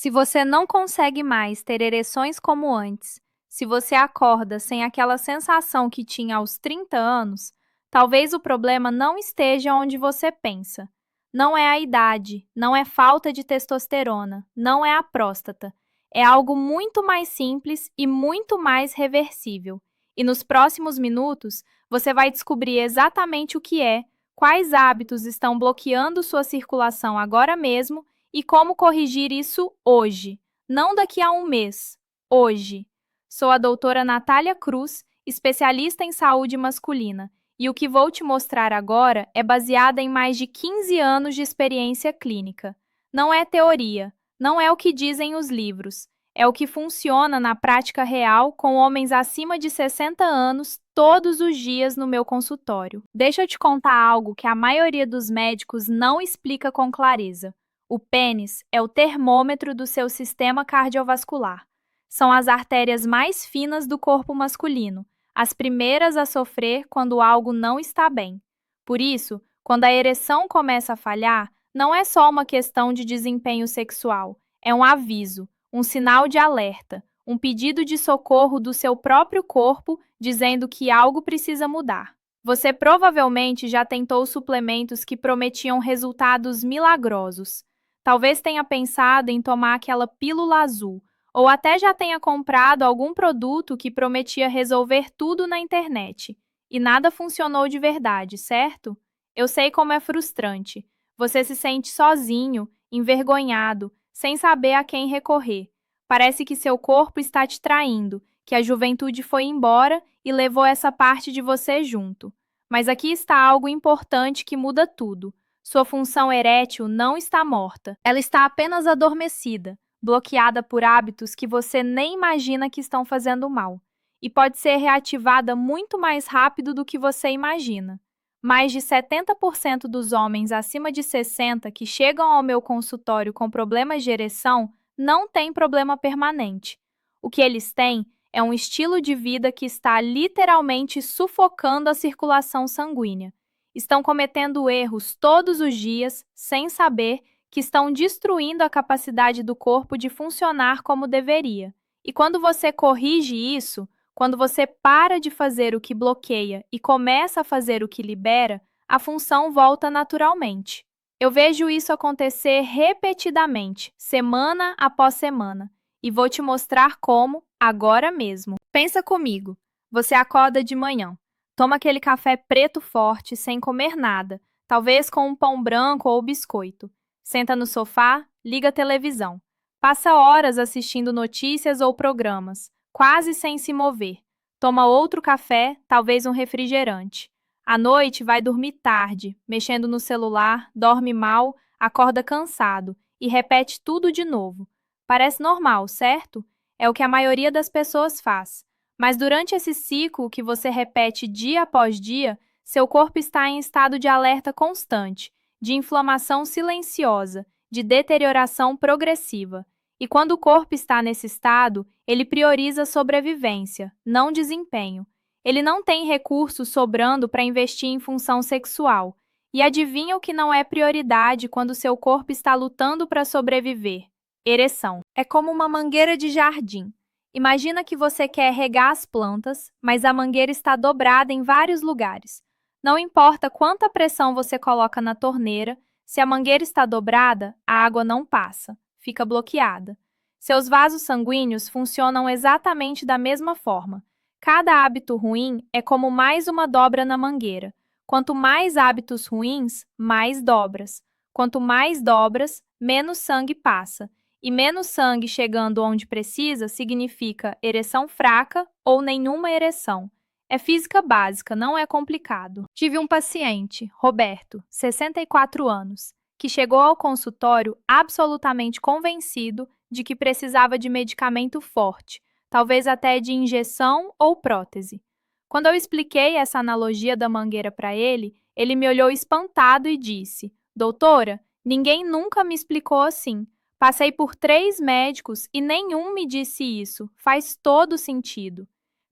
Se você não consegue mais ter ereções como antes, se você acorda sem aquela sensação que tinha aos 30 anos, talvez o problema não esteja onde você pensa. Não é a idade, não é falta de testosterona, não é a próstata. É algo muito mais simples e muito mais reversível. E nos próximos minutos, você vai descobrir exatamente o que é, quais hábitos estão bloqueando sua circulação agora mesmo e como corrigir isso hoje, não daqui a um mês, hoje. Sou a doutora Natália Cruz, especialista em saúde masculina, e o que vou te mostrar agora é baseada em mais de 15 anos de experiência clínica. Não é teoria, não é o que dizem os livros, é o que funciona na prática real com homens acima de 60 anos todos os dias no meu consultório. Deixa eu te contar algo que a maioria dos médicos não explica com clareza. O pênis é o termômetro do seu sistema cardiovascular. São as artérias mais finas do corpo masculino, as primeiras a sofrer quando algo não está bem. Por isso, quando a ereção começa a falhar, não é só uma questão de desempenho sexual, é um aviso, um sinal de alerta, um pedido de socorro do seu próprio corpo dizendo que algo precisa mudar. Você provavelmente já tentou suplementos que prometiam resultados milagrosos. Talvez tenha pensado em tomar aquela pílula azul, ou até já tenha comprado algum produto que prometia resolver tudo na internet. E nada funcionou de verdade, certo? Eu sei como é frustrante. Você se sente sozinho, envergonhado, sem saber a quem recorrer. Parece que seu corpo está te traindo, que a juventude foi embora e levou essa parte de você junto. Mas aqui está algo importante que muda tudo. Sua função erétil não está morta, ela está apenas adormecida, bloqueada por hábitos que você nem imagina que estão fazendo mal, e pode ser reativada muito mais rápido do que você imagina. Mais de 70% dos homens acima de 60 que chegam ao meu consultório com problemas de ereção não têm problema permanente. O que eles têm é um estilo de vida que está literalmente sufocando a circulação sanguínea. Estão cometendo erros todos os dias, sem saber que estão destruindo a capacidade do corpo de funcionar como deveria. E quando você corrige isso, quando você para de fazer o que bloqueia e começa a fazer o que libera, a função volta naturalmente. Eu vejo isso acontecer repetidamente, semana após semana, e vou te mostrar como agora mesmo. Pensa comigo. Você acorda de manhã. Toma aquele café preto forte, sem comer nada, talvez com um pão branco ou biscoito. Senta no sofá, liga a televisão. Passa horas assistindo notícias ou programas, quase sem se mover. Toma outro café, talvez um refrigerante. À noite vai dormir tarde, mexendo no celular, dorme mal, acorda cansado e repete tudo de novo. Parece normal, certo? É o que a maioria das pessoas faz. Mas durante esse ciclo que você repete dia após dia, seu corpo está em estado de alerta constante, de inflamação silenciosa, de deterioração progressiva. E quando o corpo está nesse estado, ele prioriza sobrevivência, não desempenho. Ele não tem recursos sobrando para investir em função sexual. E adivinha o que não é prioridade quando seu corpo está lutando para sobreviver? Ereção. É como uma mangueira de jardim. Imagina que você quer regar as plantas, mas a mangueira está dobrada em vários lugares. Não importa quanta pressão você coloca na torneira, se a mangueira está dobrada, a água não passa, fica bloqueada. Seus vasos sanguíneos funcionam exatamente da mesma forma. Cada hábito ruim é como mais uma dobra na mangueira. Quanto mais hábitos ruins, mais dobras. Quanto mais dobras, menos sangue passa. E menos sangue chegando onde precisa significa ereção fraca ou nenhuma ereção. É física básica, não é complicado. Tive um paciente, Roberto, 64 anos, que chegou ao consultório absolutamente convencido de que precisava de medicamento forte, talvez até de injeção ou prótese. Quando eu expliquei essa analogia da mangueira para ele, ele me olhou espantado e disse: Doutora, ninguém nunca me explicou assim. Passei por 3 médicos e nenhum me disse isso. Faz todo sentido.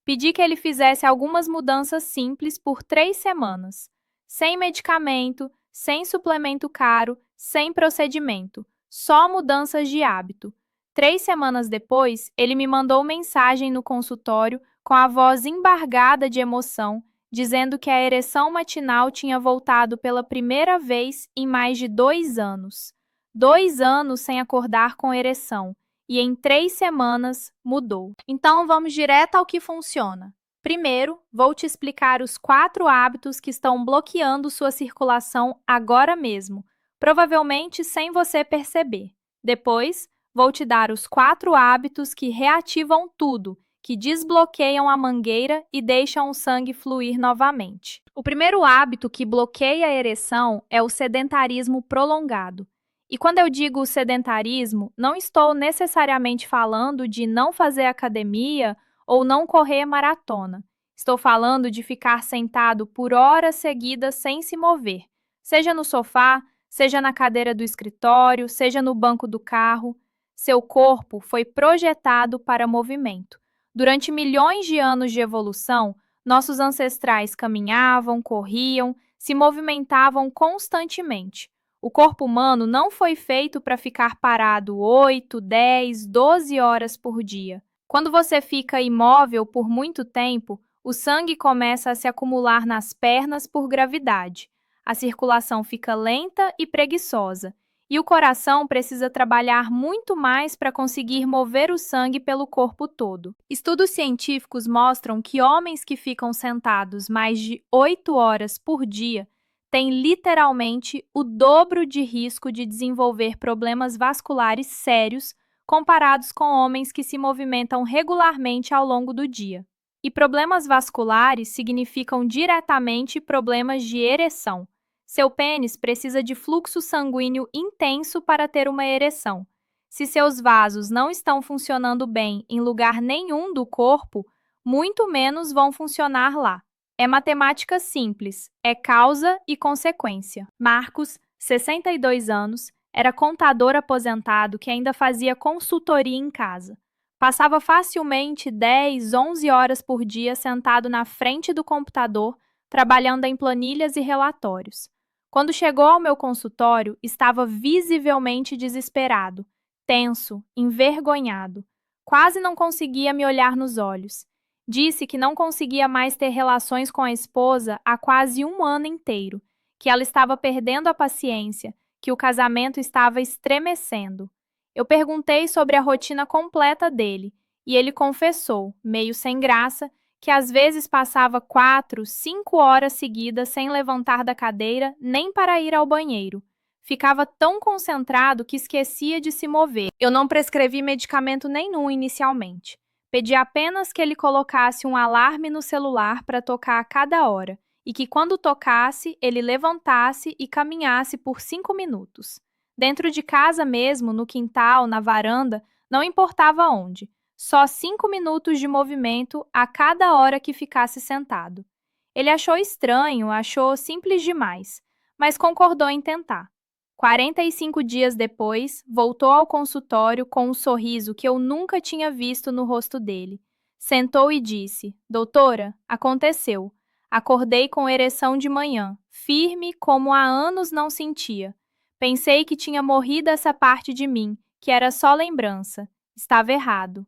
Pedi que ele fizesse algumas mudanças simples por 3 semanas. Sem medicamento, sem suplemento caro, sem procedimento. Só mudanças de hábito. 3 semanas depois, ele me mandou mensagem no consultório com a voz embargada de emoção, dizendo que a ereção matinal tinha voltado pela primeira vez em mais de 2 anos. 2 anos sem acordar com ereção. E em 3 semanas mudou. Então vamos direto ao que funciona. Primeiro, vou te explicar os 4 hábitos que estão bloqueando sua circulação agora mesmo, provavelmente sem você perceber. Depois, vou te dar os 4 hábitos que reativam tudo, que desbloqueiam a mangueira e deixam o sangue fluir novamente. O primeiro hábito que bloqueia a ereção é o sedentarismo prolongado. E quando eu digo sedentarismo, não estou necessariamente falando de não fazer academia ou não correr maratona. Estou falando de ficar sentado por horas seguidas sem se mover, seja no sofá, seja na cadeira do escritório, seja no banco do carro. Seu corpo foi projetado para movimento. Durante milhões de anos de evolução, nossos ancestrais caminhavam, corriam, se movimentavam constantemente. O corpo humano não foi feito para ficar parado 8, 10, 12 horas por dia. Quando você fica imóvel por muito tempo, o sangue começa a se acumular nas pernas por gravidade. A circulação fica lenta e preguiçosa, e o coração precisa trabalhar muito mais para conseguir mover o sangue pelo corpo todo. Estudos científicos mostram que homens que ficam sentados mais de 8 horas por dia têm literalmente o dobro de risco de desenvolver problemas vasculares sérios comparados com homens que se movimentam regularmente ao longo do dia. E problemas vasculares significam diretamente problemas de ereção. Seu pênis precisa de fluxo sanguíneo intenso para ter uma ereção. Se seus vasos não estão funcionando bem em lugar nenhum do corpo, muito menos vão funcionar lá. É matemática simples, é causa e consequência. Marcos, 62 anos, era contador aposentado que ainda fazia consultoria em casa. Passava facilmente 10, 11 horas por dia sentado na frente do computador, trabalhando em planilhas e relatórios. Quando chegou ao meu consultório, estava visivelmente desesperado, tenso, envergonhado. Quase não conseguia me olhar nos olhos. Disse que não conseguia mais ter relações com a esposa há quase um ano inteiro, que ela estava perdendo a paciência, que o casamento estava estremecendo. Eu perguntei sobre a rotina completa dele, e ele confessou, meio sem graça, que às vezes passava 4, 5 horas seguidas sem levantar da cadeira nem para ir ao banheiro. Ficava tão concentrado que esquecia de se mover. Eu não prescrevi medicamento nenhum inicialmente. Pedi apenas que ele colocasse um alarme no celular para tocar a cada hora e que, quando tocasse, ele levantasse e caminhasse por 5 minutos. Dentro de casa mesmo, no quintal, na varanda, não importava onde. Só 5 minutos de movimento a cada hora que ficasse sentado. Ele achou estranho, achou simples demais, mas concordou em tentar. 45 dias depois, voltou ao consultório com um sorriso que eu nunca tinha visto no rosto dele. Sentou e disse: "Doutora, aconteceu. Acordei com ereção de manhã, firme como há anos não sentia. Pensei que tinha morrido essa parte de mim, que era só lembrança. Estava errado.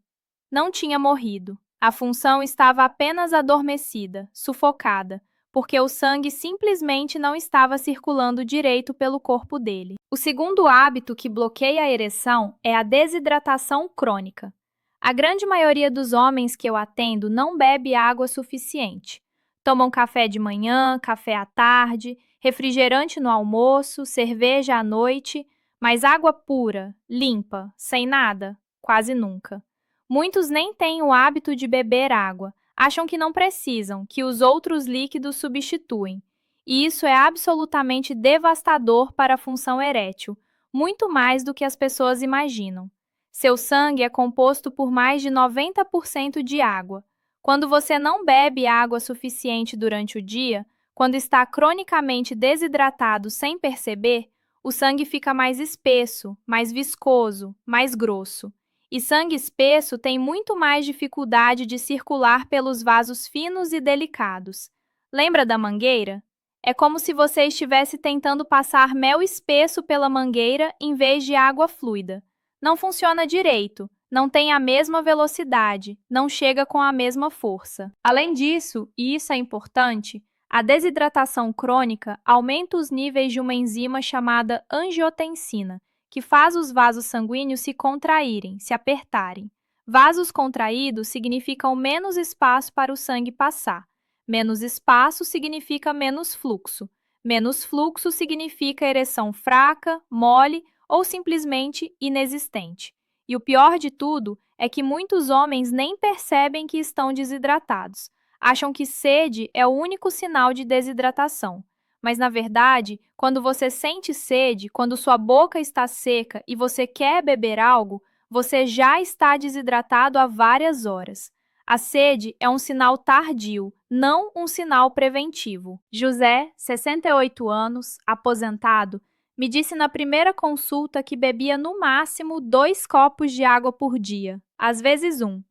Não tinha morrido. A função estava apenas adormecida, sufocada, porque o sangue simplesmente não estava circulando direito pelo corpo dele." O segundo hábito que bloqueia a ereção é a desidratação crônica. A grande maioria dos homens que eu atendo não bebe água suficiente. Tomam café de manhã, café à tarde, refrigerante no almoço, cerveja à noite, mas água pura, limpa, sem nada, quase nunca. Muitos nem têm o hábito de beber água. Acham que não precisam, que os outros líquidos substituem. E isso é absolutamente devastador para a função erétil, muito mais do que as pessoas imaginam. Seu sangue é composto por mais de 90% de água. Quando você não bebe água suficiente durante o dia, quando está cronicamente desidratado sem perceber, o sangue fica mais espesso, mais viscoso, mais grosso. E sangue espesso tem muito mais dificuldade de circular pelos vasos finos e delicados. Lembra da mangueira? É como se você estivesse tentando passar mel espesso pela mangueira em vez de água fluida. não funciona direito, não tem a mesma velocidade, não chega com a mesma força. Além disso, e isso é importante, a desidratação crônica aumenta os níveis de uma enzima chamada angiotensina, que faz os vasos sanguíneos se contraírem, se apertarem. Vasos contraídos significam menos espaço para o sangue passar. Menos espaço significa menos fluxo. Menos fluxo significa ereção fraca, mole ou simplesmente inexistente. E o pior de tudo é que muitos homens nem percebem que estão desidratados. Acham que sede é o único sinal de desidratação. Mas, na verdade, quando você sente sede, quando sua boca está seca e você quer beber algo, você já está desidratado há várias horas. A sede é um sinal tardio, não um sinal preventivo. José, 68 anos, aposentado, me disse na primeira consulta que bebia no máximo 2 copos de água por dia, às vezes um.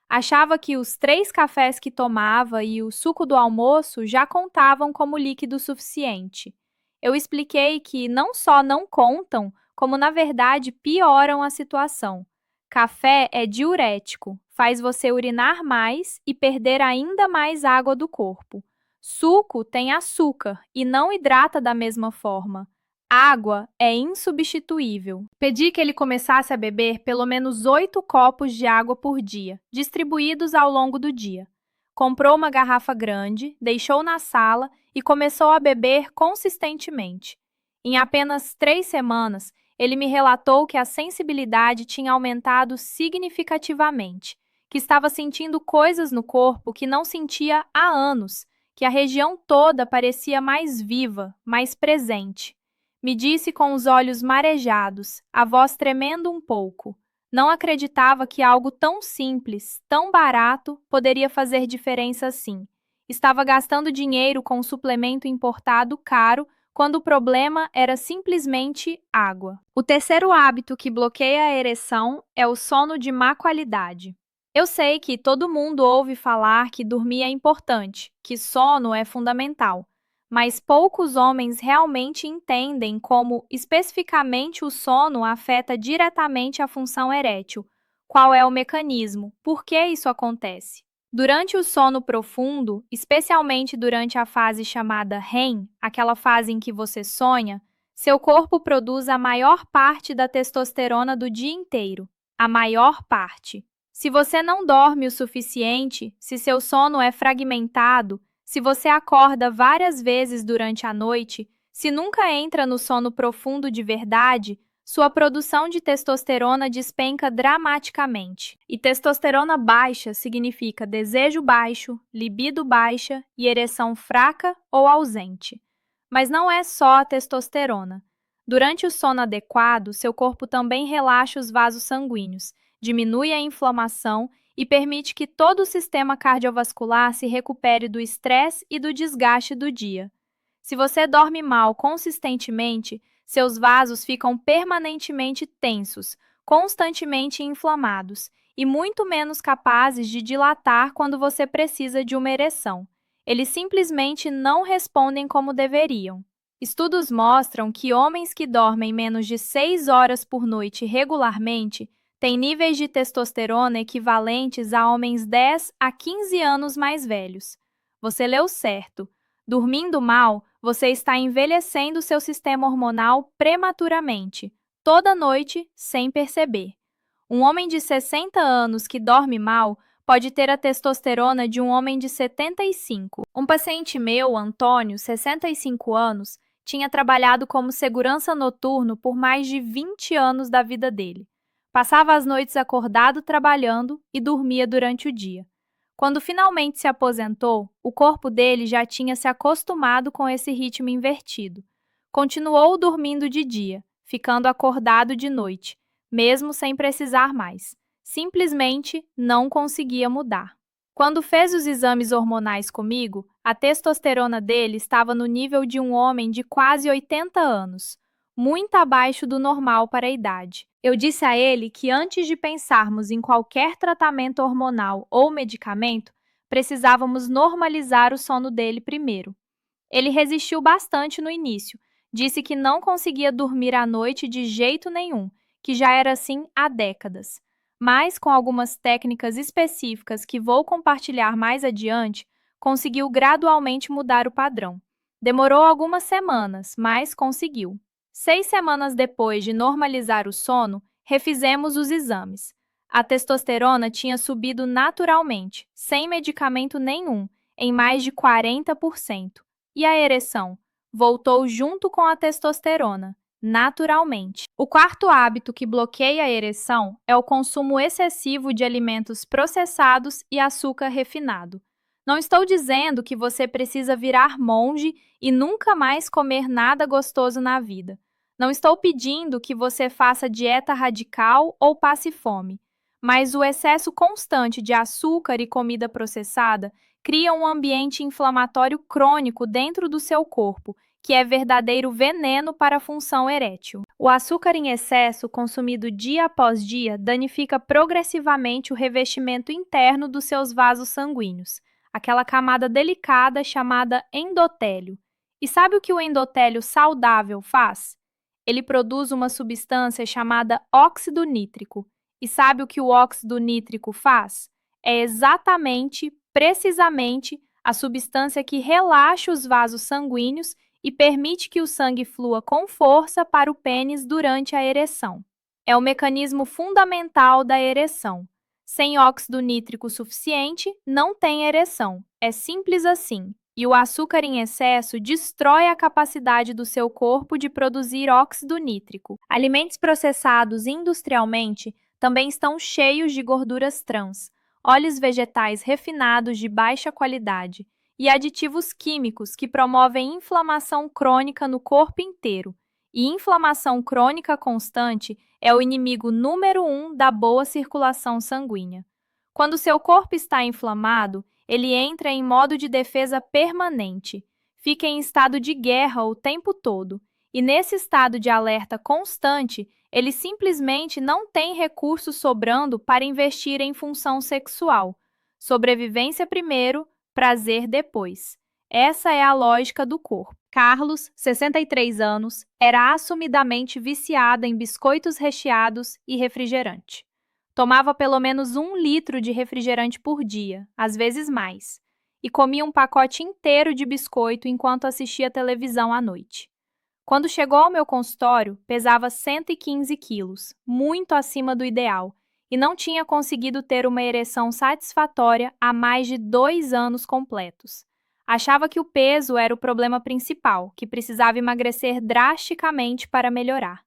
Achava que os 3 cafés que tomava e o suco do almoço já contavam como líquido suficiente. Eu expliquei que não só não contam, como na verdade pioram a situação. Café é diurético, faz você urinar mais e perder ainda mais água do corpo. Suco tem açúcar e não hidrata da mesma forma. Água é insubstituível. Pedi que ele começasse a beber pelo menos 8 copos de água por dia, distribuídos ao longo do dia. Comprou uma garrafa grande, deixou na sala e começou a beber consistentemente. Em apenas 3 semanas, ele me relatou que a sensibilidade tinha aumentado significativamente, que estava sentindo coisas no corpo que não sentia há anos, que a região toda parecia mais viva, mais presente. Me disse com os olhos marejados, a voz tremendo um pouco. Não acreditava que algo tão simples, tão barato, poderia fazer diferença assim. Estava gastando dinheiro com um suplemento importado caro, quando o problema era simplesmente água. O terceiro hábito que bloqueia a ereção é o sono de má qualidade. Eu sei que todo mundo ouve falar que dormir é importante, que sono é fundamental. Mas poucos homens realmente entendem como, especificamente, o sono afeta diretamente a função erétil. Qual é o mecanismo? Por que isso acontece? Durante o sono profundo, especialmente durante a fase chamada REM, aquela fase em que você sonha, seu corpo produz a maior parte da testosterona do dia inteiro. A maior parte. Se você não dorme o suficiente, se seu sono é fragmentado, se você acorda várias vezes durante a noite, se nunca entra no sono profundo de verdade, sua produção de testosterona despenca dramaticamente. E testosterona baixa significa desejo baixo, libido baixa e ereção fraca ou ausente. Mas não é só a testosterona. Durante o sono adequado, seu corpo também relaxa os vasos sanguíneos, diminui a inflamação e permite que todo o sistema cardiovascular se recupere do estresse e do desgaste do dia. Se você dorme mal consistentemente, seus vasos ficam permanentemente tensos, constantemente inflamados e muito menos capazes de dilatar quando você precisa de uma ereção. Eles simplesmente não respondem como deveriam. Estudos mostram que homens que dormem menos de 6 horas por noite regularmente têm níveis de testosterona equivalentes a homens 10 a 15 anos mais velhos. Você leu certo. Dormindo mal, você está envelhecendo seu sistema hormonal prematuramente, toda noite, sem perceber. Um homem de 60 anos que dorme mal pode ter a testosterona de um homem de 75. Um paciente meu, Antônio, 65 anos, tinha trabalhado como segurança noturno por mais de 20 anos da vida dele. Passava as noites acordado trabalhando e dormia durante o dia. Quando finalmente se aposentou, o corpo dele já tinha se acostumado com esse ritmo invertido. Continuou dormindo de dia, ficando acordado de noite, mesmo sem precisar mais. Simplesmente não conseguia mudar. Quando fez os exames hormonais comigo, a testosterona dele estava no nível de um homem de quase 80 anos, muito abaixo do normal para a idade. Eu disse a ele que antes de pensarmos em qualquer tratamento hormonal ou medicamento, precisávamos normalizar o sono dele primeiro. Ele resistiu bastante no início, disse que não conseguia dormir à noite de jeito nenhum, que já era assim há décadas. Mas, com algumas técnicas específicas que vou compartilhar mais adiante, conseguiu gradualmente mudar o padrão. Demorou algumas semanas, mas conseguiu. 6 semanas depois de normalizar o sono, refizemos os exames. A testosterona tinha subido naturalmente, sem medicamento nenhum, em mais de 40%. E a ereção? Voltou junto com a testosterona, naturalmente. O quarto hábito que bloqueia a ereção é o consumo excessivo de alimentos processados e açúcar refinado. Não estou dizendo que você precisa virar monge e nunca mais comer nada gostoso na vida. Não estou pedindo que você faça dieta radical ou passe fome, mas o excesso constante de açúcar e comida processada cria um ambiente inflamatório crônico dentro do seu corpo, que é verdadeiro veneno para a função erétil. O açúcar em excesso, consumido dia após dia, danifica progressivamente o revestimento interno dos seus vasos sanguíneos, aquela camada delicada chamada endotélio. E sabe o que o endotélio saudável faz? Ele produz uma substância chamada óxido nítrico. E sabe o que o óxido nítrico faz? É exatamente, precisamente, a substância que relaxa os vasos sanguíneos e permite que o sangue flua com força para o pênis durante a ereção. É o mecanismo fundamental da ereção. Sem óxido nítrico suficiente, não tem ereção. É simples assim. E o açúcar em excesso destrói a capacidade do seu corpo de produzir óxido nítrico. Alimentos processados industrialmente também estão cheios de gorduras trans, óleos vegetais refinados de baixa qualidade e aditivos químicos que promovem inflamação crônica no corpo inteiro. E inflamação crônica constante é o inimigo número 1 da boa circulação sanguínea. Quando seu corpo está inflamado, ele entra em modo de defesa permanente, fica em estado de guerra o tempo todo, e nesse estado de alerta constante, ele simplesmente não tem recursos sobrando para investir em função sexual. Sobrevivência primeiro, prazer depois. Essa é a lógica do corpo. Carlos, 63 anos, era assumidamente viciada em biscoitos recheados e refrigerante. Tomava pelo menos 1 litro de refrigerante por dia, às vezes mais, e comia um pacote inteiro de biscoito enquanto assistia televisão à noite. Quando chegou ao meu consultório, pesava 115 quilos, muito acima do ideal, e não tinha conseguido ter uma ereção satisfatória há mais de 2 anos completos. Achava que o peso era o problema principal, que precisava emagrecer drasticamente para melhorar.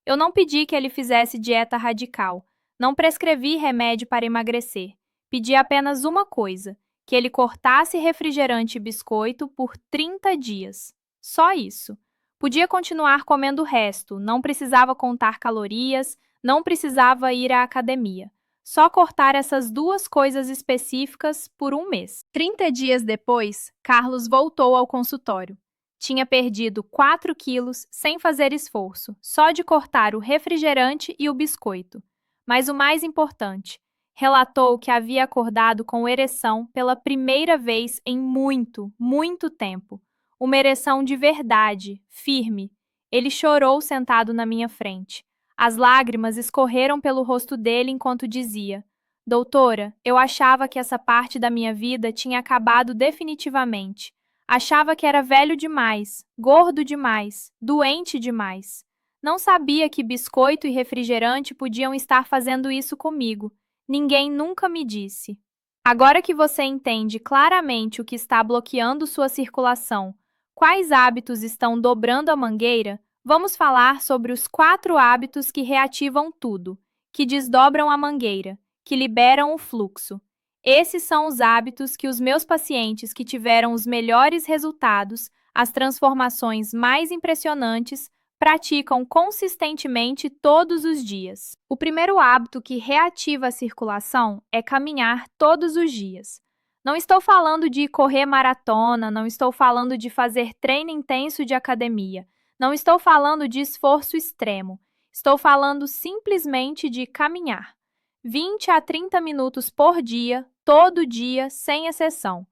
Eu não pedi que ele fizesse dieta radical, não prescrevi remédio para emagrecer. Pedi apenas uma coisa, que ele cortasse refrigerante e biscoito por 30 dias. Só isso. Podia continuar comendo o resto, não precisava contar calorias, não precisava ir à academia. Só cortar essas 2 coisas específicas por 1 mês. 30 dias depois, Carlos voltou ao consultório. Tinha perdido 4 quilos sem fazer esforço, só de cortar o refrigerante e o biscoito. Mas o mais importante, relatou que havia acordado com ereção pela primeira vez em muito, muito tempo. Uma ereção de verdade, firme. Ele chorou sentado na minha frente. As lágrimas escorreram pelo rosto dele enquanto dizia: Doutora, eu achava que essa parte da minha vida tinha acabado definitivamente. Achava que era velho demais, gordo demais, doente demais. Não sabia que biscoito e refrigerante podiam estar fazendo isso comigo. Ninguém nunca me disse. Agora que você entende claramente o que está bloqueando sua circulação, quais hábitos estão dobrando a mangueira, vamos falar sobre os 4 hábitos que reativam tudo, que desdobram a mangueira, que liberam o fluxo. Esses são os hábitos que os meus pacientes que tiveram os melhores resultados, as transformações mais impressionantes, praticam consistentemente todos os dias. O primeiro hábito que reativa a circulação é caminhar todos os dias. Não estou falando de correr maratona, não estou falando de fazer treino intenso de academia, não estou falando de esforço extremo. Estou falando simplesmente de caminhar. 20 a 30 minutos por dia, todo dia, sem exceção.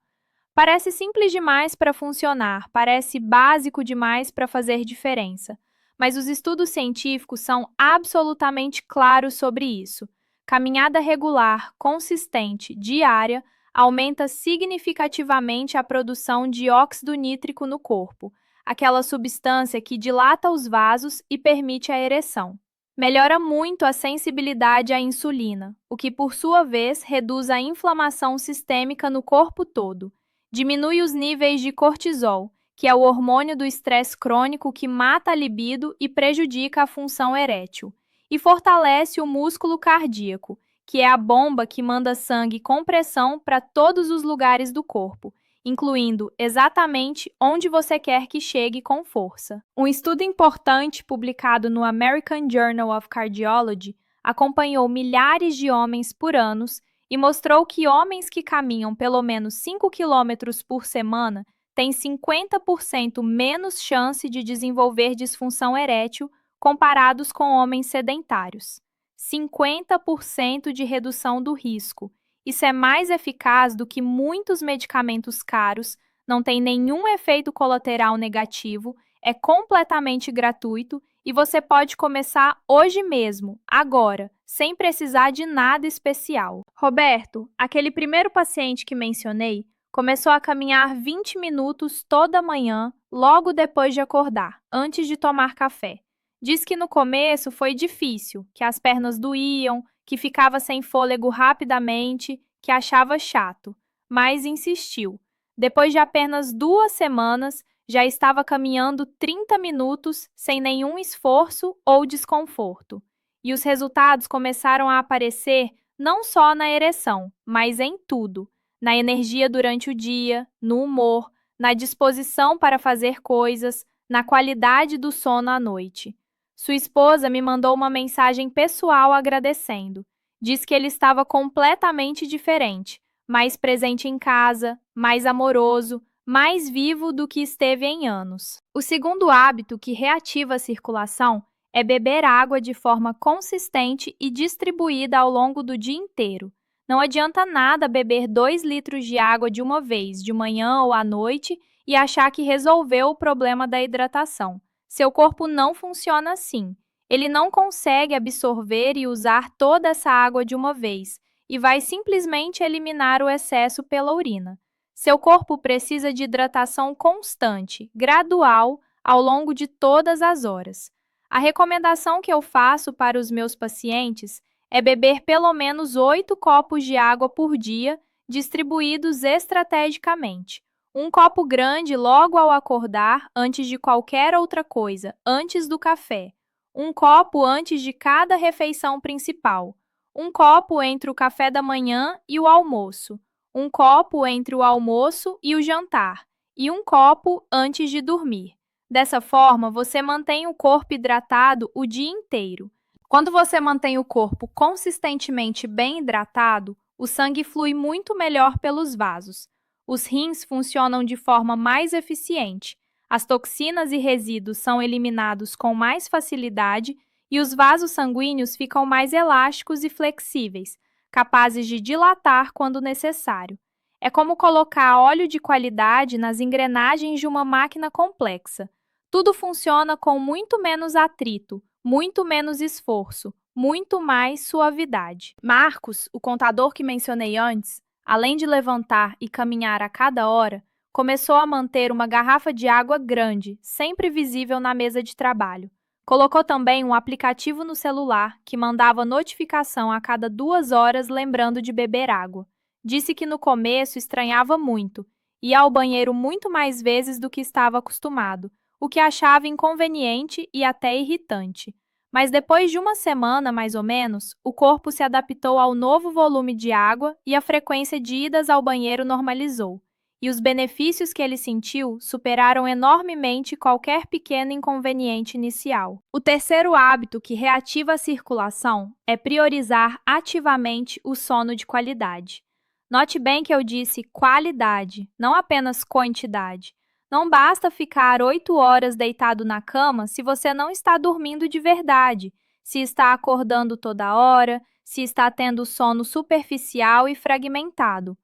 Parece simples demais para funcionar, parece básico demais para fazer diferença. mas os estudos científicos são absolutamente claros sobre isso. Caminhada regular, consistente, diária, aumenta significativamente a produção de óxido nítrico no corpo, aquela substância que dilata os vasos e permite a ereção. Melhora muito a sensibilidade à insulina, o que, por sua vez, reduz a inflamação sistêmica no corpo todo. Diminui os níveis de cortisol, que é o hormônio do estresse crônico que mata a libido e prejudica a função erétil. E fortalece o músculo cardíaco, que é a bomba que manda sangue com pressão para todos os lugares do corpo, incluindo exatamente onde você quer que chegue com força. Um estudo importante publicado no American Journal of Cardiology acompanhou milhares de homens por anos e mostrou que homens que caminham pelo menos 5 quilômetros por semana têm 50% menos chance de desenvolver disfunção erétil comparados com homens sedentários. 50% de redução do risco. Isso é mais eficaz do que muitos medicamentos caros, não tem nenhum efeito colateral negativo, é completamente gratuito e você pode começar hoje mesmo, agora, sem precisar de nada especial. Roberto, aquele primeiro paciente que mencionei, começou a caminhar 20 minutos toda manhã, logo depois de acordar, antes de tomar café. Diz que no começo foi difícil, que as pernas doíam, que ficava sem fôlego rapidamente, que achava chato, mas insistiu. Depois de apenas 2 semanas, já estava caminhando 30 minutos sem nenhum esforço ou desconforto. E os resultados começaram a aparecer não só na ereção, mas em tudo: na energia durante o dia, no humor, na disposição para fazer coisas, na qualidade do sono à noite. Sua esposa me mandou uma mensagem pessoal agradecendo. Diz que ele estava completamente diferente, mais presente em casa, mais amoroso, mais vivo do que esteve em anos. O segundo hábito que reativa a circulação é beber água de forma consistente e distribuída ao longo do dia inteiro. Não adianta nada beber 2 litros de água de uma vez, de manhã ou à noite, e achar que resolveu o problema da hidratação. Seu corpo não funciona assim. Ele não consegue absorver e usar toda essa água de uma vez e vai simplesmente eliminar o excesso pela urina. Seu corpo precisa de hidratação constante, gradual, ao longo de todas as horas. A recomendação que eu faço para os meus pacientes é beber pelo menos 8 copos de água por dia, distribuídos estrategicamente. Um copo grande logo ao acordar, antes de qualquer outra coisa, antes do café. Um copo antes de cada refeição principal. Um copo entre o café da manhã e o almoço. Um copo entre o almoço e o jantar. E um copo antes de dormir. Dessa forma, você mantém o corpo hidratado o dia inteiro. Quando você mantém o corpo consistentemente bem hidratado, o sangue flui muito melhor pelos vasos. Os rins funcionam de forma mais eficiente, as toxinas e resíduos são eliminados com mais facilidade e os vasos sanguíneos ficam mais elásticos e flexíveis, capazes de dilatar quando necessário. É como colocar óleo de qualidade nas engrenagens de uma máquina complexa. Tudo funciona com muito menos atrito, muito menos esforço, muito mais suavidade. Marcos, o contador que mencionei antes, além de levantar e caminhar a cada hora, começou a manter uma garrafa de água grande, sempre visível na mesa de trabalho. Colocou também um aplicativo no celular que mandava notificação a cada 2 horas lembrando de beber água. Disse que no começo estranhava muito, ia ao banheiro muito mais vezes do que estava acostumado, o que achava inconveniente e até irritante. Mas depois de 1 semana, mais ou menos, o corpo se adaptou ao novo volume de água e a frequência de idas ao banheiro normalizou. E os benefícios que ele sentiu superaram enormemente qualquer pequeno inconveniente inicial. O terceiro hábito que reativa a circulação é priorizar ativamente o sono de qualidade. Note bem que eu disse qualidade, não apenas quantidade. Não basta ficar 8 horas deitado na cama se você não está dormindo de verdade, se está acordando toda hora, se está tendo sono superficial e fragmentado.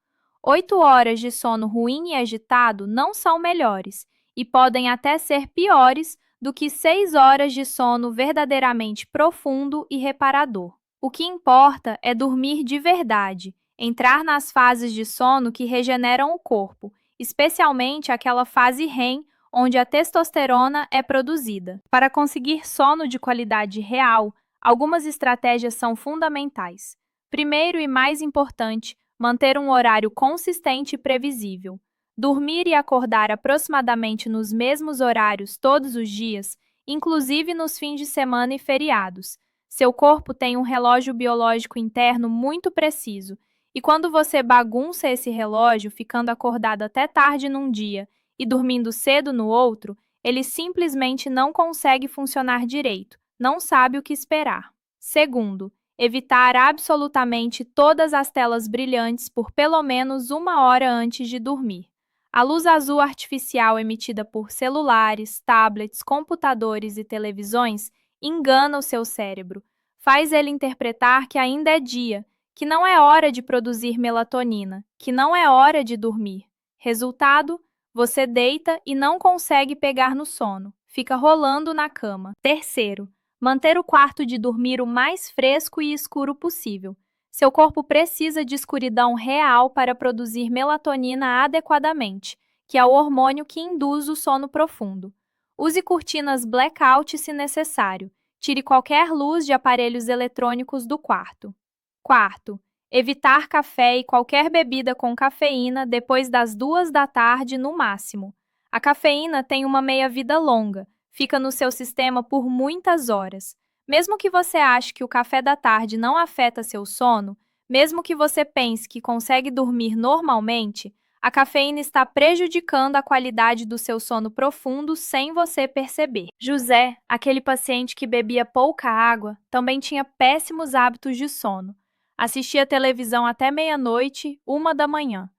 8 horas de sono ruim e agitado não são melhores e podem até ser piores do que 6 horas de sono verdadeiramente profundo e reparador. O que importa é dormir de verdade, entrar nas fases de sono que regeneram o corpo, especialmente aquela fase REM, onde a testosterona é produzida. Para conseguir sono de qualidade real, algumas estratégias são fundamentais. Primeiro e mais importante, manter um horário consistente e previsível. Dormir e acordar aproximadamente nos mesmos horários todos os dias, inclusive nos fins de semana e feriados. Seu corpo tem um relógio biológico interno muito preciso, e quando você bagunça esse relógio, ficando acordado até tarde num dia e dormindo cedo no outro, ele simplesmente não consegue funcionar direito, não sabe o que esperar. Segundo, evitar absolutamente todas as telas brilhantes por pelo menos 1 hora antes de dormir. A luz azul artificial emitida por celulares, tablets, computadores e televisões engana o seu cérebro, faz ele interpretar que ainda é dia, que não é hora de produzir melatonina, que não é hora de dormir. Resultado, você deita e não consegue pegar no sono, fica rolando na cama. Terceiro, manter o quarto de dormir o mais fresco e escuro possível. Seu corpo precisa de escuridão real para produzir melatonina adequadamente, que é o hormônio que induz o sono profundo. Use cortinas blackout se necessário. Tire qualquer luz de aparelhos eletrônicos do quarto. Quarto, evitar café e qualquer bebida com cafeína depois das 2 da tarde no máximo. A cafeína tem uma meia-vida longa, fica no seu sistema por muitas horas. Mesmo que você ache que o café da tarde não afeta seu sono, mesmo que você pense que consegue dormir normalmente, a cafeína está prejudicando a qualidade do seu sono profundo sem você perceber. José, aquele paciente que bebia pouca água, também tinha péssimos hábitos de sono. Assistia televisão até meia-noite, 1 da manhã.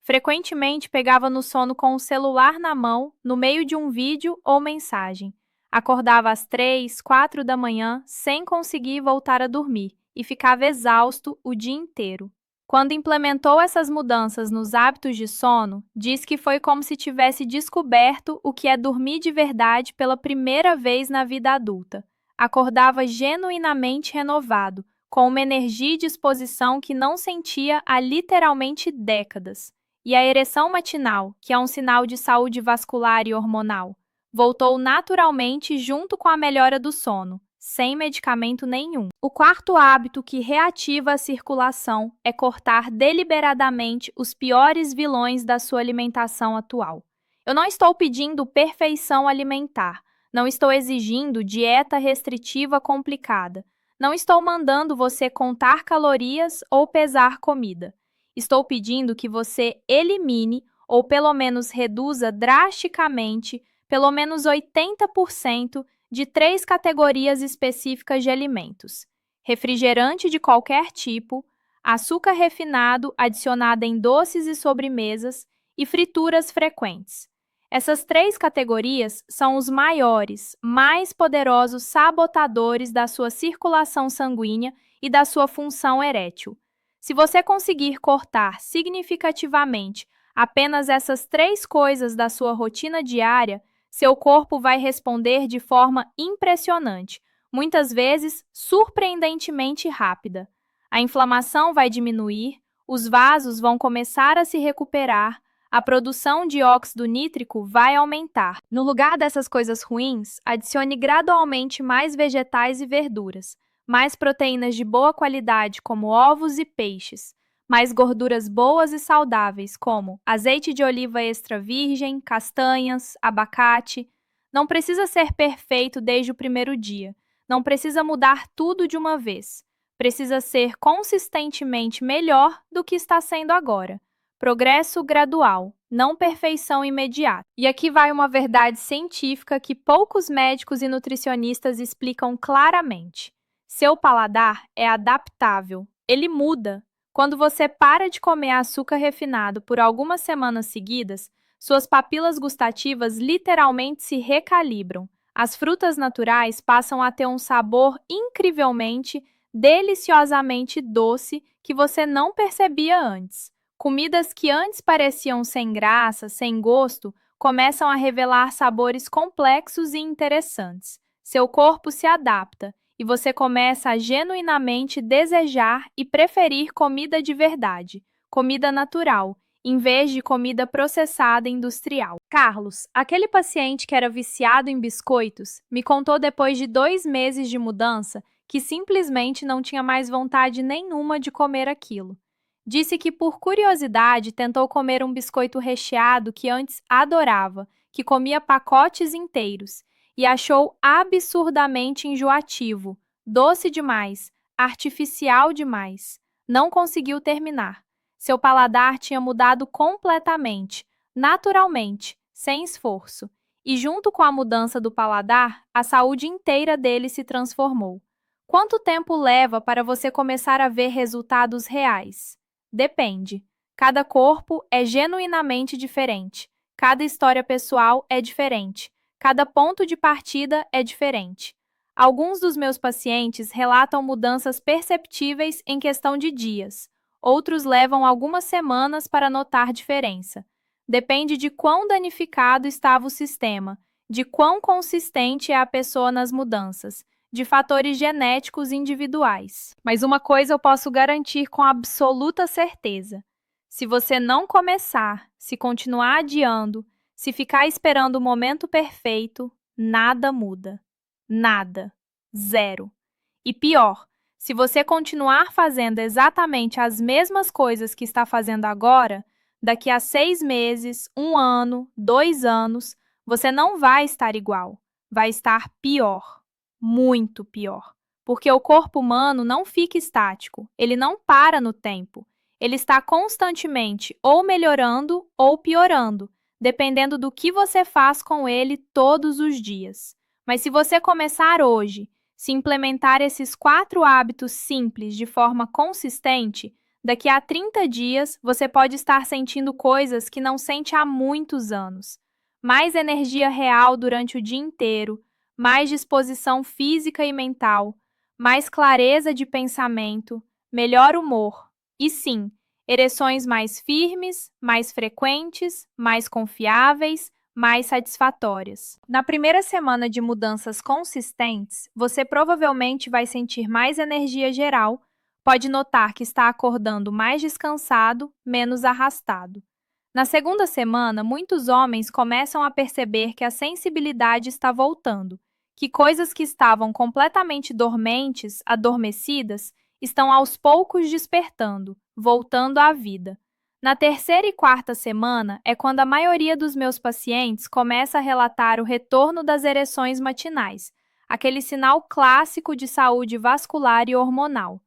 Frequentemente pegava no sono com o celular na mão, no meio de um vídeo ou mensagem. Acordava às 3, 4 da manhã sem conseguir voltar a dormir e ficava exausto o dia inteiro. Quando implementou essas mudanças nos hábitos de sono, diz que foi como se tivesse descoberto o que é dormir de verdade pela primeira vez na vida adulta. Acordava genuinamente renovado, com uma energia e disposição que não sentia há literalmente décadas. E a ereção matinal, que é um sinal de saúde vascular e hormonal, voltou naturalmente junto com a melhora do sono, sem medicamento nenhum. O quarto hábito que reativa a circulação é cortar deliberadamente os piores vilões da sua alimentação atual. Eu não estou pedindo perfeição alimentar, não estou exigindo dieta restritiva complicada, não estou mandando você contar calorias ou pesar comida. Estou pedindo que você elimine ou pelo menos reduza drasticamente, pelo menos 80%, de 3 categorias específicas de alimentos: refrigerante de qualquer tipo, açúcar refinado adicionado em doces e sobremesas e frituras frequentes. Essas 3 categorias são os maiores, mais poderosos sabotadores da sua circulação sanguínea e da sua função erétil. Se você conseguir cortar significativamente apenas essas 3 coisas da sua rotina diária, seu corpo vai responder de forma impressionante, muitas vezes surpreendentemente rápida. A inflamação vai diminuir, os vasos vão começar a se recuperar, a produção de óxido nítrico vai aumentar. No lugar dessas coisas ruins, adicione gradualmente mais vegetais e verduras, mais proteínas de boa qualidade, como ovos e peixes, mais gorduras boas e saudáveis, como azeite de oliva extra virgem, castanhas, abacate. Não precisa ser perfeito desde o primeiro dia. Não precisa mudar tudo de uma vez. Precisa ser consistentemente melhor do que está sendo agora. Progresso gradual, não perfeição imediata. E aqui vai uma verdade científica que poucos médicos e nutricionistas explicam claramente. Seu paladar é adaptável, ele muda. Quando você para de comer açúcar refinado por algumas semanas seguidas, suas papilas gustativas literalmente se recalibram. As frutas naturais passam a ter um sabor incrivelmente, deliciosamente doce que você não percebia antes. Comidas que antes pareciam sem graça, sem gosto, começam a revelar sabores complexos e interessantes. Seu corpo se adapta e você começa a genuinamente desejar e preferir comida de verdade, comida natural, em vez de comida processada e industrial. Carlos, aquele paciente que era viciado em biscoitos, me contou depois de 2 meses de mudança que simplesmente não tinha mais vontade nenhuma de comer aquilo. Disse que, por curiosidade, tentou comer um biscoito recheado que antes adorava, que comia pacotes inteiros, e achou absurdamente enjoativo, doce demais, artificial demais. Não conseguiu terminar. Seu paladar tinha mudado completamente, naturalmente, sem esforço. E junto com a mudança do paladar, a saúde inteira dele se transformou. Quanto tempo leva para você começar a ver resultados reais? Depende. Cada corpo é genuinamente diferente. Cada história pessoal é diferente. Cada ponto de partida é diferente. Alguns dos meus pacientes relatam mudanças perceptíveis em questão de dias. Outros levam algumas semanas para notar diferença. Depende de quão danificado estava o sistema, de quão consistente é a pessoa nas mudanças, de fatores genéticos individuais. Mas uma coisa eu posso garantir com absoluta certeza: se você não começar, se continuar adiando, se ficar esperando o momento perfeito, nada muda. Nada. Zero. E pior, se você continuar fazendo exatamente as mesmas coisas que está fazendo agora, daqui a 6 meses, 1 ano, 2 anos, você não vai estar igual. Vai estar pior. Muito pior. Porque o corpo humano não fica estático, ele não para no tempo. Ele está constantemente ou melhorando ou piorando, dependendo do que você faz com ele todos os dias. Mas se você começar hoje, se implementar esses 4 hábitos simples de forma consistente, daqui a 30 dias você pode estar sentindo coisas que não sente há muitos anos. Mais energia real durante o dia inteiro, mais disposição física e mental, mais clareza de pensamento, melhor humor e, sim, ereções mais firmes, mais frequentes, mais confiáveis, mais satisfatórias. Na primeira semana de mudanças consistentes, você provavelmente vai sentir mais energia geral, pode notar que está acordando mais descansado, menos arrastado. Na segunda semana, muitos homens começam a perceber que a sensibilidade está voltando, que coisas que estavam completamente dormentes, adormecidas, estão aos poucos despertando, voltando à vida. Na terceira e quarta semana é quando a maioria dos meus pacientes começa a relatar o retorno das ereções matinais, aquele sinal clássico de saúde vascular e hormonal.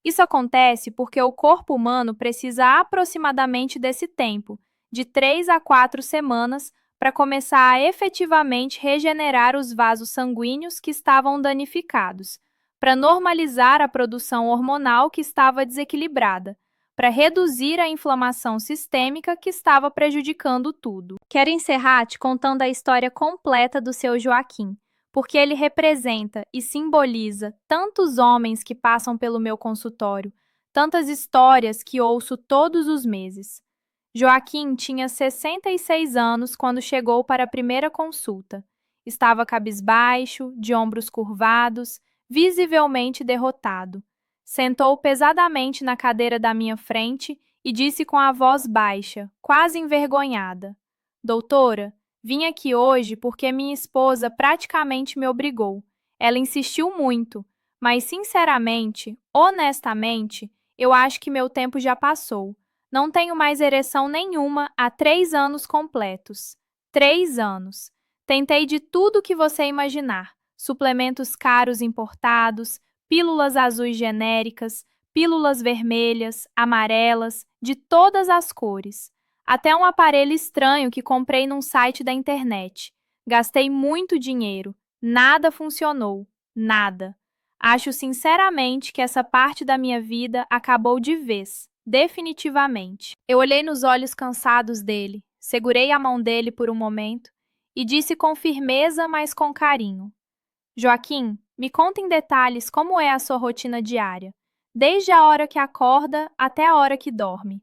Isso acontece porque o corpo humano precisa aproximadamente desse tempo, de 3 a 4 semanas, para começar a efetivamente regenerar os vasos sanguíneos que estavam danificados, para normalizar a produção hormonal que estava desequilibrada, para reduzir a inflamação sistêmica que estava prejudicando tudo. Quero encerrar te contando a história completa do seu Joaquim, porque ele representa e simboliza tantos homens que passam pelo meu consultório, tantas histórias que ouço todos os meses. Joaquim tinha 66 anos quando chegou para a primeira consulta. Estava cabisbaixo, de ombros curvados, visivelmente derrotado. Sentou pesadamente na cadeira da minha frente e disse com a voz baixa, quase envergonhada: Doutora, vim aqui hoje porque minha esposa praticamente me obrigou. Ela insistiu muito, mas sinceramente, honestamente, eu acho que meu tempo já passou. Não tenho mais ereção nenhuma há 3 anos completos. 3 anos. Tentei de tudo que você imaginar. Suplementos caros importados, pílulas azuis genéricas, pílulas vermelhas, amarelas, de todas as cores. Até um aparelho estranho que comprei num site da internet. Gastei muito dinheiro. Nada funcionou. Nada. Acho sinceramente que essa parte da minha vida acabou de vez. Definitivamente. Eu olhei nos olhos cansados dele, segurei a mão dele por um momento e disse com firmeza, mas com carinho: Joaquim, me conta em detalhes como é a sua rotina diária, desde a hora que acorda até a hora que dorme.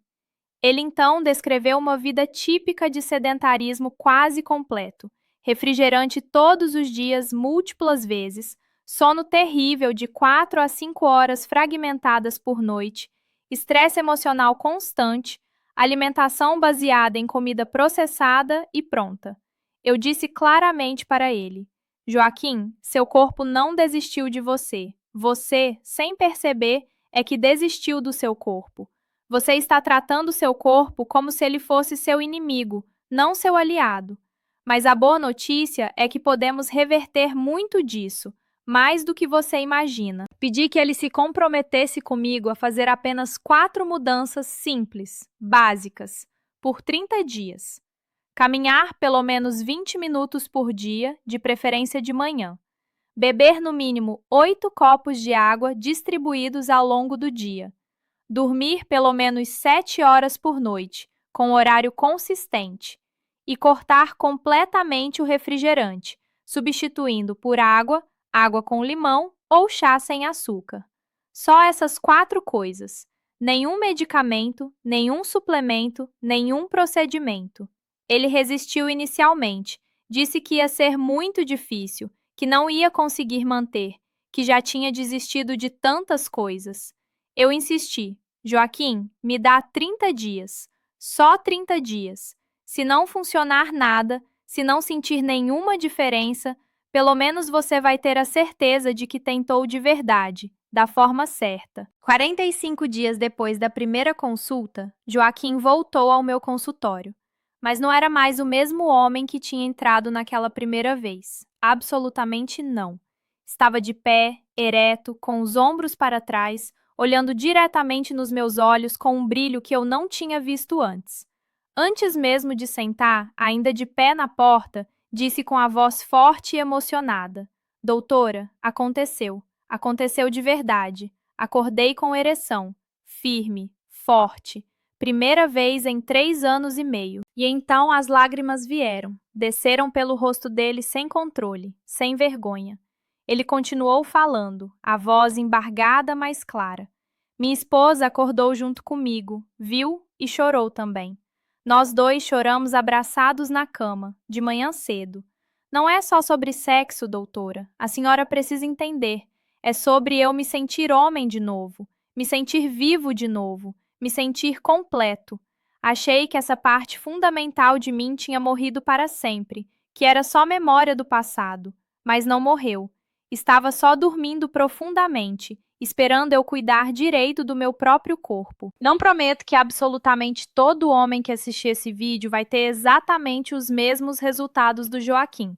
Ele então descreveu uma vida típica de sedentarismo quase completo, refrigerante todos os dias, múltiplas vezes, sono terrível de 4 a 5 horas fragmentadas por noite, estresse emocional constante, alimentação baseada em comida processada e pronta. Eu disse claramente para ele: Joaquim, seu corpo não desistiu de você. Você, sem perceber, é que desistiu do seu corpo. Você está tratando seu corpo como se ele fosse seu inimigo, não seu aliado. Mas a boa notícia é que podemos reverter muito disso, mais do que você imagina. Pedi que ele se comprometesse comigo a fazer apenas 4 mudanças simples, básicas, por 30 dias. Caminhar pelo menos 20 minutos por dia, de preferência de manhã. Beber no mínimo 8 copos de água distribuídos ao longo do dia. Dormir pelo menos 7 horas por noite, com horário consistente. E cortar completamente o refrigerante, substituindo por água, água com limão ou chá sem açúcar. Só essas 4 coisas. Nenhum medicamento, nenhum suplemento, nenhum procedimento. Ele resistiu inicialmente, disse que ia ser muito difícil, que não ia conseguir manter, que já tinha desistido de tantas coisas. Eu insisti: Joaquim, me dá 30 dias, só 30 dias. Se não funcionar nada, se não sentir nenhuma diferença, pelo menos você vai ter a certeza de que tentou de verdade, da forma certa. 45 dias depois da primeira consulta, Joaquim voltou ao meu consultório. Mas não era mais o mesmo homem que tinha entrado naquela primeira vez. Absolutamente não. Estava de pé, ereto, com os ombros para trás, olhando diretamente nos meus olhos com um brilho que eu não tinha visto antes. Antes mesmo de sentar, ainda de pé na porta, disse com a voz forte e emocionada: Doutora, aconteceu. Aconteceu de verdade. Acordei com ereção. Firme, forte. Primeira vez em 3 anos e meio. E então as lágrimas vieram, desceram pelo rosto dele sem controle, sem vergonha. Ele continuou falando, a voz embargada, mas clara. Minha esposa acordou junto comigo, viu e chorou também. Nós dois choramos abraçados na cama, de manhã cedo. Não é só sobre sexo, doutora. A senhora precisa entender. É sobre eu me sentir homem de novo, me sentir vivo de novo, me sentir completo. Achei que essa parte fundamental de mim tinha morrido para sempre, que era só memória do passado, mas não morreu. Estava só dormindo profundamente, esperando eu cuidar direito do meu próprio corpo. Não prometo que absolutamente todo homem que assistir esse vídeo vai ter exatamente os mesmos resultados do Joaquim.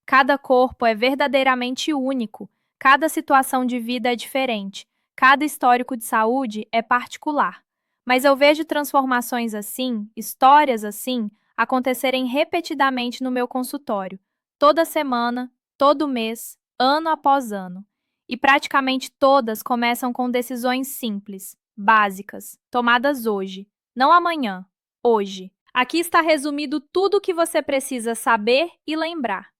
Cada corpo é verdadeiramente único, cada situação de vida é diferente, cada histórico de saúde é particular. Mas eu vejo transformações assim, histórias assim, acontecerem repetidamente no meu consultório, toda semana, todo mês, ano após ano. E praticamente todas começam com decisões simples, básicas, tomadas hoje, não amanhã, hoje. Aqui está resumido tudo o que você precisa saber e lembrar.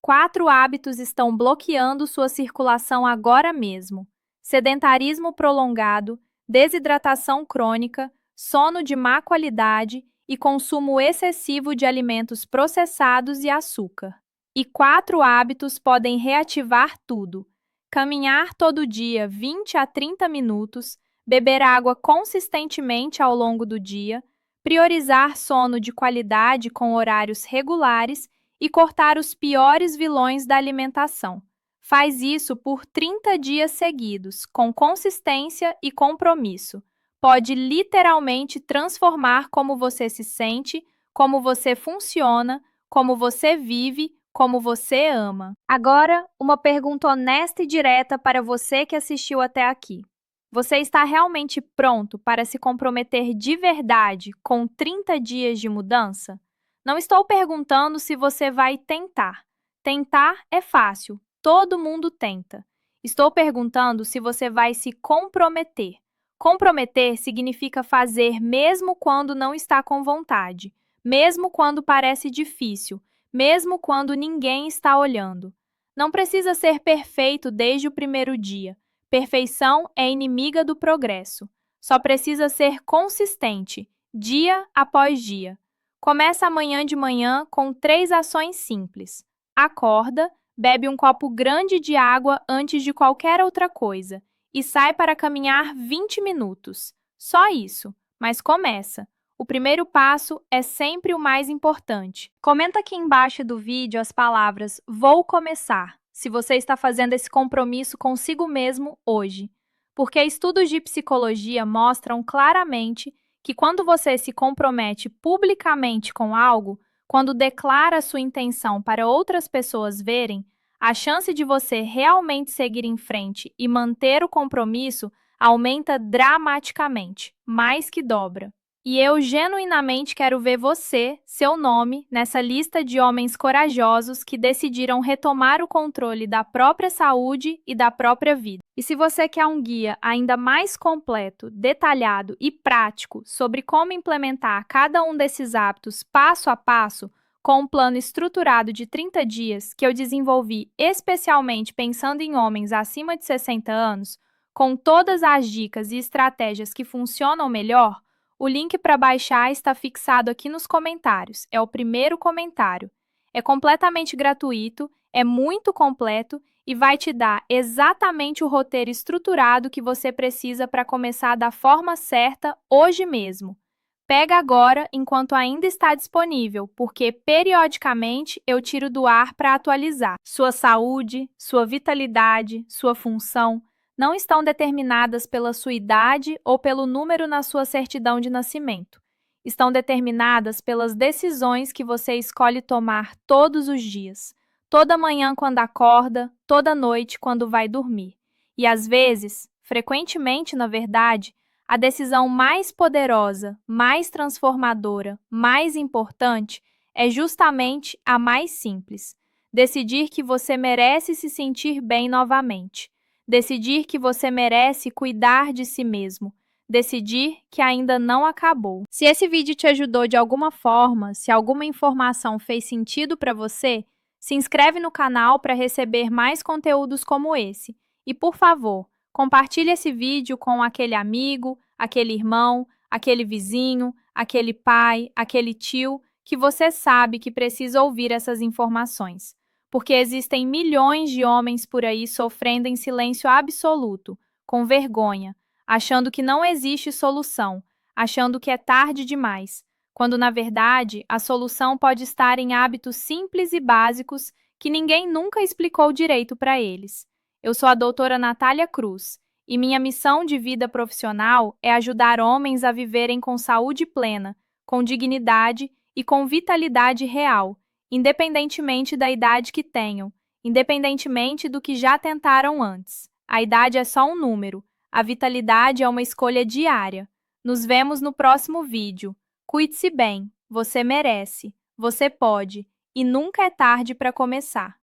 4 hábitos estão bloqueando sua circulação agora mesmo: sedentarismo prolongado, desidratação crônica, sono de má qualidade e consumo excessivo de alimentos processados e açúcar. E 4 hábitos podem reativar tudo: caminhar todo dia 20 a 30 minutos, beber água consistentemente ao longo do dia, priorizar sono de qualidade com horários regulares e cortar os piores vilões da alimentação. Faz isso por 30 dias seguidos, com consistência e compromisso. Pode literalmente transformar como você se sente, como você funciona, como você vive, como você ama. Agora, uma pergunta honesta e direta para você que assistiu até aqui. Você está realmente pronto para se comprometer de verdade com 30 dias de mudança? Não estou perguntando se você vai tentar. Tentar é fácil, todo mundo tenta. Estou perguntando se você vai se comprometer. Comprometer significa fazer mesmo quando não está com vontade, mesmo quando parece difícil, mesmo quando ninguém está olhando. Não precisa ser perfeito desde o primeiro dia. Perfeição é inimiga do progresso. Só precisa ser consistente, dia após dia. Começa amanhã de manhã com 3 ações simples. Acorda, bebe um copo grande de água antes de qualquer outra coisa e sai para caminhar 20 minutos. Só isso, mas começa. O primeiro passo é sempre o mais importante. Comenta aqui embaixo do vídeo as palavras "vou começar", se você está fazendo esse compromisso consigo mesmo hoje. Porque estudos de psicologia mostram claramente que quando você se compromete publicamente com algo, quando declara sua intenção para outras pessoas verem, a chance de você realmente seguir em frente e manter o compromisso aumenta dramaticamente, mais que dobra. E eu genuinamente quero ver você, seu nome, nessa lista de homens corajosos que decidiram retomar o controle da própria saúde e da própria vida. E se você quer um guia ainda mais completo, detalhado e prático sobre como implementar cada um desses hábitos passo a passo, com um plano estruturado de 30 dias que eu desenvolvi especialmente pensando em homens acima de 60 anos, com todas as dicas e estratégias que funcionam melhor, o link para baixar está fixado aqui nos comentários. É o primeiro comentário. É completamente gratuito, é muito completo e vai te dar exatamente o roteiro estruturado que você precisa para começar da forma certa hoje mesmo. Pega agora enquanto ainda está disponível, porque periodicamente eu tiro do ar para atualizar. Sua saúde, sua vitalidade, sua função não estão determinadas pela sua idade ou pelo número na sua certidão de nascimento. Estão determinadas pelas decisões que você escolhe tomar todos os dias, toda manhã quando acorda, toda noite quando vai dormir. E às vezes, frequentemente, na verdade, a decisão mais poderosa, mais transformadora, mais importante é justamente a mais simples: decidir que você merece se sentir bem novamente. Decidir que você merece cuidar de si mesmo. Decidir que ainda não acabou. Se esse vídeo te ajudou de alguma forma, se alguma informação fez sentido para você, se inscreve no canal para receber mais conteúdos como esse. E, por favor, compartilhe esse vídeo com aquele amigo, aquele irmão, aquele vizinho, aquele pai, aquele tio que você sabe que precisa ouvir essas informações. Porque existem milhões de homens por aí sofrendo em silêncio absoluto, com vergonha, achando que não existe solução, achando que é tarde demais, quando na verdade a solução pode estar em hábitos simples e básicos que ninguém nunca explicou direito para eles. Eu sou a doutora Natália Cruz e minha missão de vida profissional é ajudar homens a viverem com saúde plena, com dignidade e com vitalidade real, independentemente da idade que tenham, independentemente do que já tentaram antes. A idade é só um número, a vitalidade é uma escolha diária. Nos vemos no próximo vídeo. Cuide-se bem, você merece, você pode, e nunca é tarde para começar.